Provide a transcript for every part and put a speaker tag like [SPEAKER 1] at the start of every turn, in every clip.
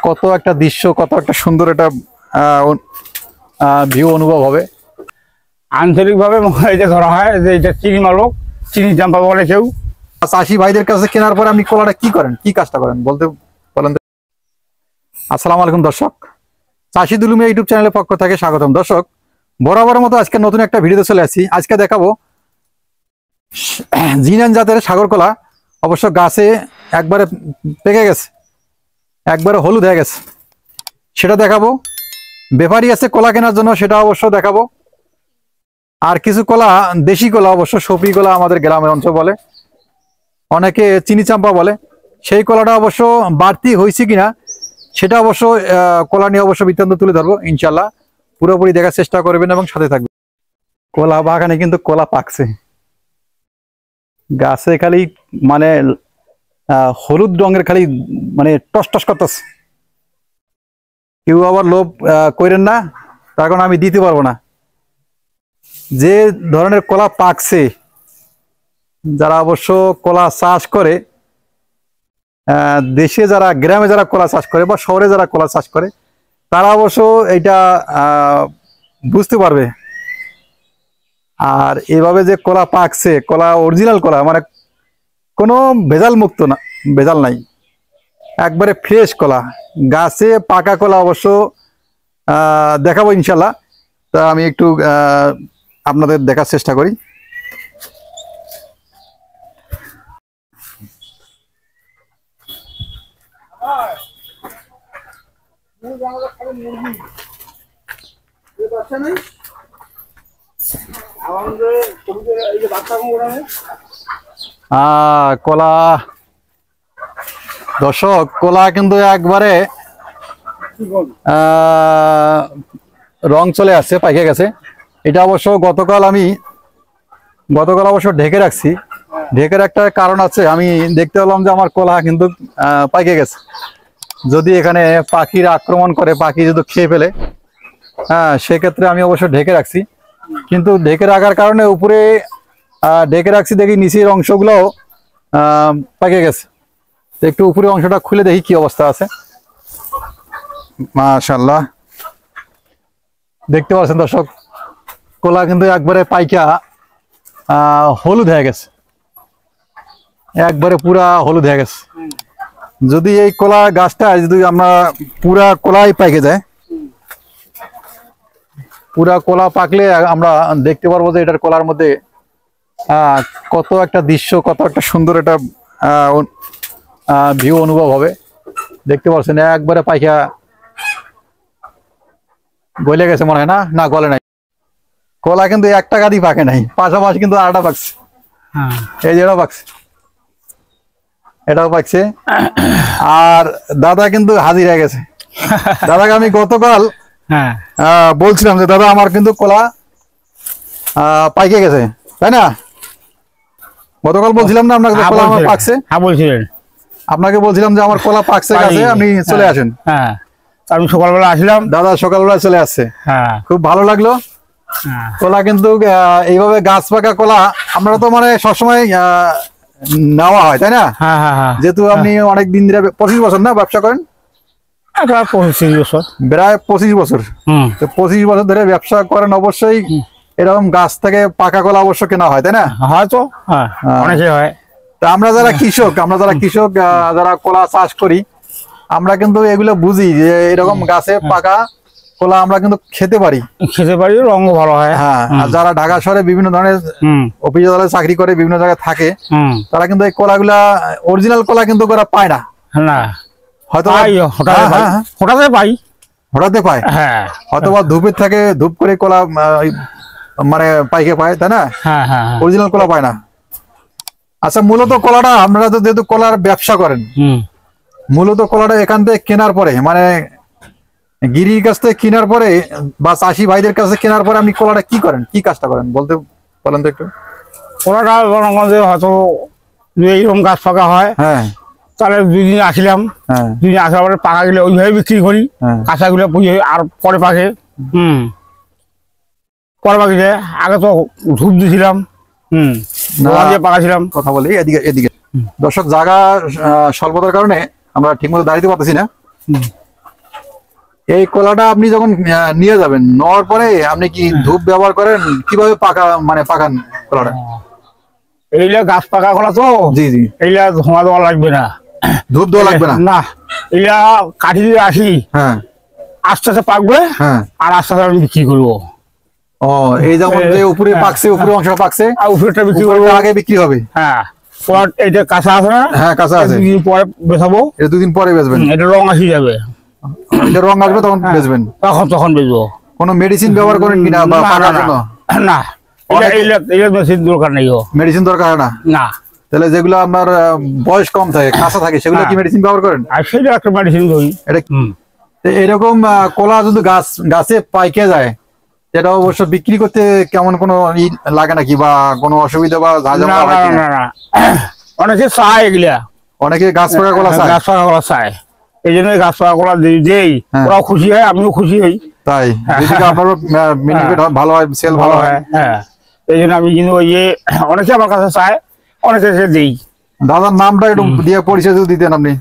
[SPEAKER 1] কত একটা দৃশ্য, কত একটা সুন্দর একটা ভিউ অনুভব হবে।
[SPEAKER 2] আঞ্চলিকভাবে এটা ধরা হয় যে এটা চিনি মালক, চিনি চাম্পা বলে কেউ।
[SPEAKER 1] চাষি ভাইদের কাছে কেনার পরে আপনি কলাটা কি করেন, কি কাজটা করেন বলেন। আসসালামু আলাইকুম দর্শক, চাষি দুলুমিয়া ইউটিউব চ্যানেলের পক্ষ থেকে স্বাগতম। দর্শক, বরাবরের মতো আজকে নতুন একটা ভিডিওতে চলে আসছি। আজকে দেখাবো জিনান জাতের সাগর কলা। অবশ্য গাছে একবারে পেকে গেছে, একবারে হলুদ হয়ে গেছে, সেটা দেখাবো। ব্যাপারী আছে কলা কেনার জন্য, সেটা অবশ্য দেখাবো। আর কিছু কলা, দেশি কলা, অবশ্য সপরি কলা আমাদের গ্রামের অঞ্চল বলে, অনেকে চিনি চাম্পা বলে, সেই কলাটা অবশ্য বাড়তি হয়েছে কিনা সেটা অবশ্য কলা নিয়ে অবশ্য বৃত্তান্ত তুলে ধরবো ইনশাল্লাহ। পুরোপুরি দেখার চেষ্টা করবেন এবং সাথে থাকবেন। কলা বাগানে কিন্তু কলা পাকছে, গাছে খালি মানে হলুদ রঙের খালি মানে টস টস করতেছে। কেউ আবার লোভ করেন না, তার কারণ আমি দিতে পারবো না। যে ধরনের কলা পাকছে, যারা অবশ্য কলা চাষ করে, দেশে যারা, গ্রামে যারা কলা চাষ করে বা শহরে যারা কলা চাষ করে, তারা অবশ্য এটা বুঝতে পারবে। আর এভাবে যে কলা পাকছে, কলা অরিজিনাল কলা, মানে কোনো ভেজাল মুক্ত না, ভেজাল নাই, একবারে ফ্রেশ কলা, গাছে পাকা কলা অবশ্য দেখাবো ইনশাল্লাহ। তা আমি একটু আপনাদের দেখার চেষ্টা করি। কলা দর্শক, কলা কিন্তু একবারে রং চলে আসছে, পাইকে গেছে। এটা অবশ্য গতকাল অবশ্য ঢেকে রাখছি। ঢেকের একটা কারণ আছে, আমি দেখতে পেলাম যে আমার কলা কিন্তু পাইকে গেছে। যদি এখানে পাখির আক্রমণ করে, পাখি যদি খেয়ে ফেলে, সেক্ষেত্রে আমি অবশ্য ঢেকে রাখছি। কিন্তু ঢেকে রাখার কারণে উপরে ঢেকে রাখছি, দেখি নিচের অংশগুলো পাকে গেছে। একটু উপরে অংশটা খুলে দেখি কি অবস্থা আছে। মাশাআল্লাহ, দেখতে পাচ্ছেন দর্শক, কলা কিন্তু একবারে পাইকা হলুদ হয়ে গেছে, একবারে পুরা হলুদ হয়ে গেছে। যদি এই কলা গাছটা যদি আমরা পুরা কলাই পাকে যায়, পুরা কলা পাকলে আমরা দেখতে পারবো যে এটার কলার মধ্যে কত একটা দৃশ্য, কত একটা সুন্দর একটা ভিউ অনুভব হবে। দেখতে পাচ্ছেন একবারে পাইকা গলে গেছে মনে হয়। না গলে নাই, কলা কিন্তু একটা গাদি পাকে নাই, পাশাপাশি কিন্তু আরেকটা পাকছে। এই যে এটাও পাকছে, এটাও পাকছে। আর দাদা কিন্তু হাজির হয়ে গেছে। দাদাকে আমি গতকাল বলছিলাম যে দাদা আমার কিন্তু কলা পাইকে গেছে, তাই না? গতকাল বলছিলাম না আপনাকে কলা আমার পাকছে? আপনাকে বলছিলাম যে আমার কলা পাকছে গাছে, আপনি চলে আসেন।
[SPEAKER 2] আমি সকালবেলা আসলাম,
[SPEAKER 1] দাদা সকালবেলা চলে আসছে, খুব ভালো লাগলো। কলা কিন্তু এইভাবে গাছ পাকা কলা আমরা তো মানে সবসময় নেওয়া হয়, তাই না? যেহেতু আপনি অনেক দিন ধরে 25 বছর না ব্যবসা করেন?
[SPEAKER 2] প্রায় 25 বছর।
[SPEAKER 1] প্রায় 25 বছর। 25 বছর ধরে ব্যবসা করেন, অবশ্যই এরকম গাছ থেকে পাকা কলা অবশ্য কেনা হয়, তাই না?
[SPEAKER 2] হয়তো অনেকে হয়।
[SPEAKER 1] তা আমরা যারা কৃষক, যারা কলা চাষ করি, আমরা কিন্তু এগুলো বুঝি যে এরকম গাছে পাকা কলা আমরা কিন্তু খেতে পারি,
[SPEAKER 2] রঙ ভালো হয়।
[SPEAKER 1] আর যারা ঢাকা শহরে বিভিন্ন ধরনের অফিস আদালতে চাকরি করে, বিভিন্ন জায়গায় থাকে, তারা কিন্তু এই কলাগুলা অরিজিনাল কলা কিন্তু ওরা পায় না। হয়তো হঠাৎ পায়, হয়তো বা ধূপের থেকে ধূপ করে কলা মানে পাইকে পায়, তাই না? অরিজিনাল কলা পায় না। আচ্ছা, মূলত কলাটা আপনারা তো যেহেতু কলার ব্যবসা করেন, মূলত কলাটা এখান থেকে কেনার পরে, মানে গিরির কাছ থেকে কেনার পরে বা চাষি ভাইদের কাছে কেনার পরে আপনি কলাটা কি করেন, কি কাজটা করেন বলেন তো একটু।
[SPEAKER 2] কলাটা হয়তো এইরকম গাছ পাকা হয়, তাহলে 2 দিন আসলাম, 2 দিন আসার পরে পাকা গুলো ওইভাবে বিক্রি করি, কাঁচা গুলো আর পরে পাকে। পরে পাকিতে আগে তো ধূপ দিয়েছিলাম, পাকাছিলাম।
[SPEAKER 1] কথা বলি এদিকে দর্শক, জায়গা স্বল্পতার কারণে আমরা ঠিক মতো দাঁড়িয়ে পারতেছি না। এই কলাটা আপনি যখন নিয়ে যাবেন, নেওয়ার পরে আপনি কি ধূপ ব্যবহার করেন, কিভাবে পাকান কলাটা?
[SPEAKER 2] এইটা গাছ পাকা কলা তো,
[SPEAKER 1] জি জি,
[SPEAKER 2] এইটা ধোঁয়া দেওয়া লাগবে না,
[SPEAKER 1] ধূপ দেওয়া লাগবে না।
[SPEAKER 2] না, এইটা কাঠি দিয়ে আসি,
[SPEAKER 1] হ্যাঁ
[SPEAKER 2] আস্তে আস্তে পাকবে,
[SPEAKER 1] হ্যাঁ,
[SPEAKER 2] আর আস্তে আস্তে আমি বিক্রি করবো।
[SPEAKER 1] ও, এই যেমন যে উপরে পাকছে, উপরে অংশ পাকছে,
[SPEAKER 2] আর উপরেটা বিক্রি করবো,
[SPEAKER 1] আগে বিক্রি হবে।
[SPEAKER 2] হ্যাঁ, পর এইটা কাঁচা আছে না,
[SPEAKER 1] হ্যাঁ কাঁচা আছে,
[SPEAKER 2] পরে বেচাবো,
[SPEAKER 1] এটা 2 দিন পরে বেচবেন।
[SPEAKER 2] এটা রং আসি যাবে,
[SPEAKER 1] এটা রং আসবে তখন বেচবেন।
[SPEAKER 2] তখন বেচবো।
[SPEAKER 1] কোনো মেডিসিন ব্যবহার করেন কিনা বা পাকার জন্য?
[SPEAKER 2] না, মেশিন দরকার নেই,
[SPEAKER 1] মেডিসিন দরকার হয় না।
[SPEAKER 2] না।
[SPEAKER 1] তাহলে যেগুলো আপনার বয়স কম থাকে, কাঁচা থাকে, সেগুলো কি মেডিসিন ব্যবহার করেন?
[SPEAKER 2] আর সেটা একটা মেডিসিন ধরি।
[SPEAKER 1] এটা এরকম কলা যদি গাছে পাইকে যায়, এটা অবশ্য বিক্রি করতে কেমন কোনো লাগে নাকি, বা কোনো অসুবিধা বা ঝামেলা হয় কিনা?
[SPEAKER 2] না, অনেকে চায় এগুলা,
[SPEAKER 1] অনেকে গাছ পাকা কলা চায়,
[SPEAKER 2] গাছ পাকা কলা চায়, এই জন্য গাছ পাকা কলা দেই, ওরাও খুশি হয়, আমিও খুশি হই।
[SPEAKER 1] তাই আপনারও বেনিফিট ভালো হয়, সেল ভালো হয়।
[SPEAKER 2] হ্যাঁ, এই জন্য আমি কিন্তু ওই অনেকে আমার কাছে চায়, অনেকে দেই।
[SPEAKER 1] দাদার নামটা একটু দিয়ে পরিচয় দিতেন আপনি।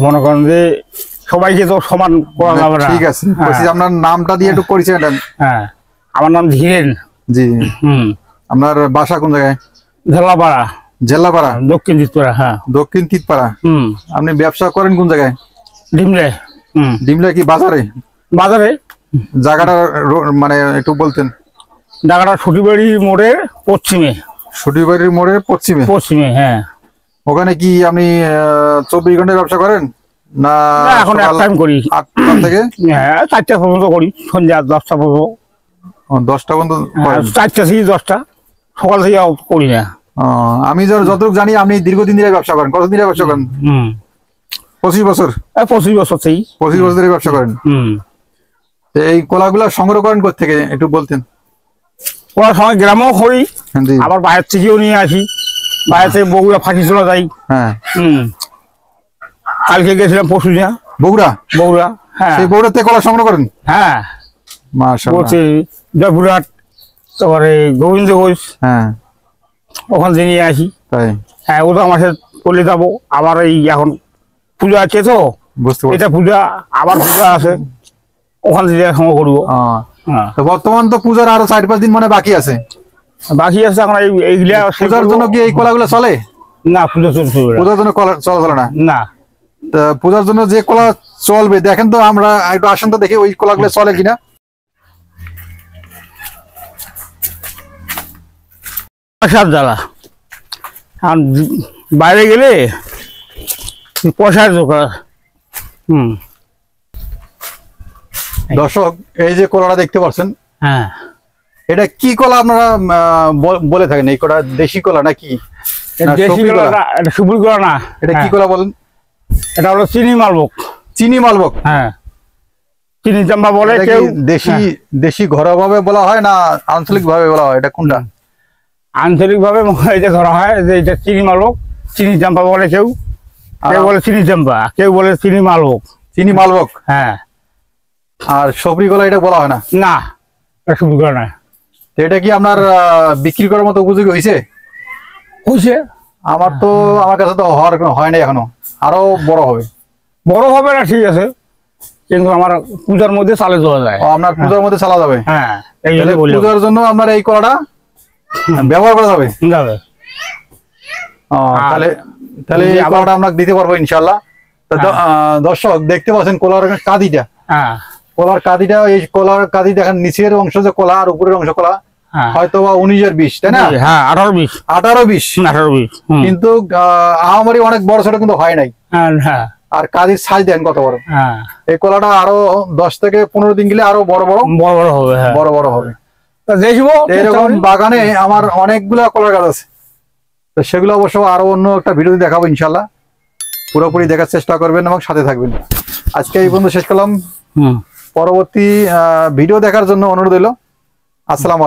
[SPEAKER 2] মনে করেন যে সবাইকে তো সমান করা যাবে না।
[SPEAKER 1] ঠিক আছে, আপনার নামটা দিয়ে একটু পরিচয় দেন।
[SPEAKER 2] হ্যাঁ, আমার নাম ধীরেন।
[SPEAKER 1] জি। আপনার বাসা কোন জায়গায়?
[SPEAKER 2] জেলাপাড়া।
[SPEAKER 1] জেলাপাড়া,
[SPEAKER 2] দক্ষিণ তিতপাড়া। হ্যাঁ,
[SPEAKER 1] দক্ষিণ তিতপাড়া। আপনি ব্যবসা করেন কোন জায়গায়?
[SPEAKER 2] ডিমলে।
[SPEAKER 1] ডিমলে কি বাজারে?
[SPEAKER 2] বাজারে।
[SPEAKER 1] জায়গাটা মানে একটু বলতেন।
[SPEAKER 2] জায়গাটা ছুটিবাড়ি মোড়ের পশ্চিমে।
[SPEAKER 1] ছুটিবাড়ির মোড়ের পশ্চিমে?
[SPEAKER 2] পশ্চিমে, হ্যাঁ।
[SPEAKER 1] ওখানে কি আপনি 24 ঘন্টা ব্যবসা করেন না?
[SPEAKER 2] এখন এক টাইম করি,
[SPEAKER 1] 8টা থেকে
[SPEAKER 2] 4টা পর্যন্ত করি, সন্ধ্যা 10টা পর্যন্ত।
[SPEAKER 1] 10টা পর্যন্ত?
[SPEAKER 2] 4টা থেকে 10টা, সকাল থেকে করি না।
[SPEAKER 1] আমি যতটুকু জানি আপনি দীর্ঘদিন ধরে ব্যবসা করেন। কতদিন ধরে ব্যবসা করেন? 25 বছর।
[SPEAKER 2] 25 বছর থেকে।
[SPEAKER 1] 25 বছর ধরে ব্যবসা করেন। এই কলাগুলা সংগ্রহ করেন কোথেকে একটু বলতেন?
[SPEAKER 2] ওরা সময় গ্রামেও করি, আবার বাইরের থেকেও নিয়ে আসি। বাইরে থেকে বগুড়া ফাঁকি চলে যাই। হ্যাঁ। কালকে গেছিলাম পরশু দিন বগুড়া। হ্যাঁ,
[SPEAKER 1] সেই বগুড়াতে কলা সংগ্রহ করেন?
[SPEAKER 2] হ্যাঁ,
[SPEAKER 1] মাশাআল্লাহ।
[SPEAKER 2] জয়পুরহাট, তারপরে গোবিন্দগঞ্জ,
[SPEAKER 1] হ্যাঁ,
[SPEAKER 2] ওখান থেকে নিয়ে আসি।
[SPEAKER 1] তাই?
[SPEAKER 2] হ্যাঁ, ওটা মাসে চলে যাবো। আবার এই এখন পূজা আছে তো, এটা পূজা, আবার পূজা আছে, ওখান থেকে সংগ্রহ করবো।
[SPEAKER 1] বর্তমান তো পূজার আরো 4-5 দিন মানে বাকি আছে।
[SPEAKER 2] এখন এইগুলা
[SPEAKER 1] পূজার জন্য কি এই কলাগুলো চলে?
[SPEAKER 2] না, পূজার
[SPEAKER 1] জন্য কলা চলে না।
[SPEAKER 2] না,
[SPEAKER 1] পূজার জন্য যে কলা চলবে, দেখেন তো, আমরা একটু আসেন তো দেখি ওই কলাগুলো চলে কিনা।
[SPEAKER 2] পয়সার জ্বালা, বাইরে গেলে পয়সার দরকার।
[SPEAKER 1] দর্শক, এই যে কলাটা দেখতে পাচ্ছেন,
[SPEAKER 2] হ্যাঁ,
[SPEAKER 1] এটা কি কলা আপনারা বলে থাকেন? এই কলা দেশি কলা নাকি
[SPEAKER 2] সুপুরি কলা? না,
[SPEAKER 1] এটা কি কলা বলেন?
[SPEAKER 2] এটা হলো চিনি মালভোগ।
[SPEAKER 1] চিনি মালভোগ?
[SPEAKER 2] হ্যাঁ, চিনি চাম্পা বলে। কেউ
[SPEAKER 1] দেশি ঘরোয়া ভাবে বলা হয় না আঞ্চলিক ভাবে বলা হয়? এটা কোনটা?
[SPEAKER 2] আঞ্চলিক ভাবে এটা ধরা হয় যে এটা চিনি মালভোগ। চিনি চাম্পা বলে কেউ, কেউ বলে চিনি চাম্পা, কেউ বলে চিনি মালভোগ।
[SPEAKER 1] চিনি মালভোগ,
[SPEAKER 2] হ্যাঁ।
[SPEAKER 1] আর সবরি কলা এটা বলা হয় না?
[SPEAKER 2] না, সবরি কলা না।
[SPEAKER 1] এটা কি আপনার বিক্রি করার মতো উপযোগী হয়েছে? আমার কাছে তো হয় নাই এখনো। আরো বড় হবে
[SPEAKER 2] না, ঠিক আছে, কিন্তু আমার পূজার মধ্যে চালে যাওয়া যায়।
[SPEAKER 1] আপনার পূজার মধ্যে চালা যাবে?
[SPEAKER 2] হ্যাঁ,
[SPEAKER 1] পূজার জন্য আপনার এই কলাটা ব্যবহার করা যাবে। তাহলে এই কলাটা আমরা দিতে পারবো ইনশাল্লাহ। দর্শক দেখতে পাচ্ছেন কলার কাঁদিটা। কলার কাঁদিটা, এই কলার কাঁদি দেখেন, নিচের অংশ যে কলা আর উপরের অংশ কলা, হয়তো বা 19-20, তাই না? 18-20, কিন্তু আমারই অনেক বড় ছোট কিন্তু হয় নাই। আর কাঁদির সাইজ দেন কত বড়। এই কলাটা আরো 10 থেকে 15 দিন গেলে আরো বড় হবে। এরকম বাগানে আমার অনেকগুলা কলার গাছ আছে, তো সেগুলো অবশ্য আরো অন্য একটা ভিডিও দেখাবো ইনশাল্লাহ। পুরোপুরি দেখার চেষ্টা করবেন এবং সাথে থাকবেন। আজকে এই পর্যন্ত শেষ করলাম। পরবর্তী ভিডিও দেখার জন্য অনুরোধ হলো। আসসালামু আলাইকুম।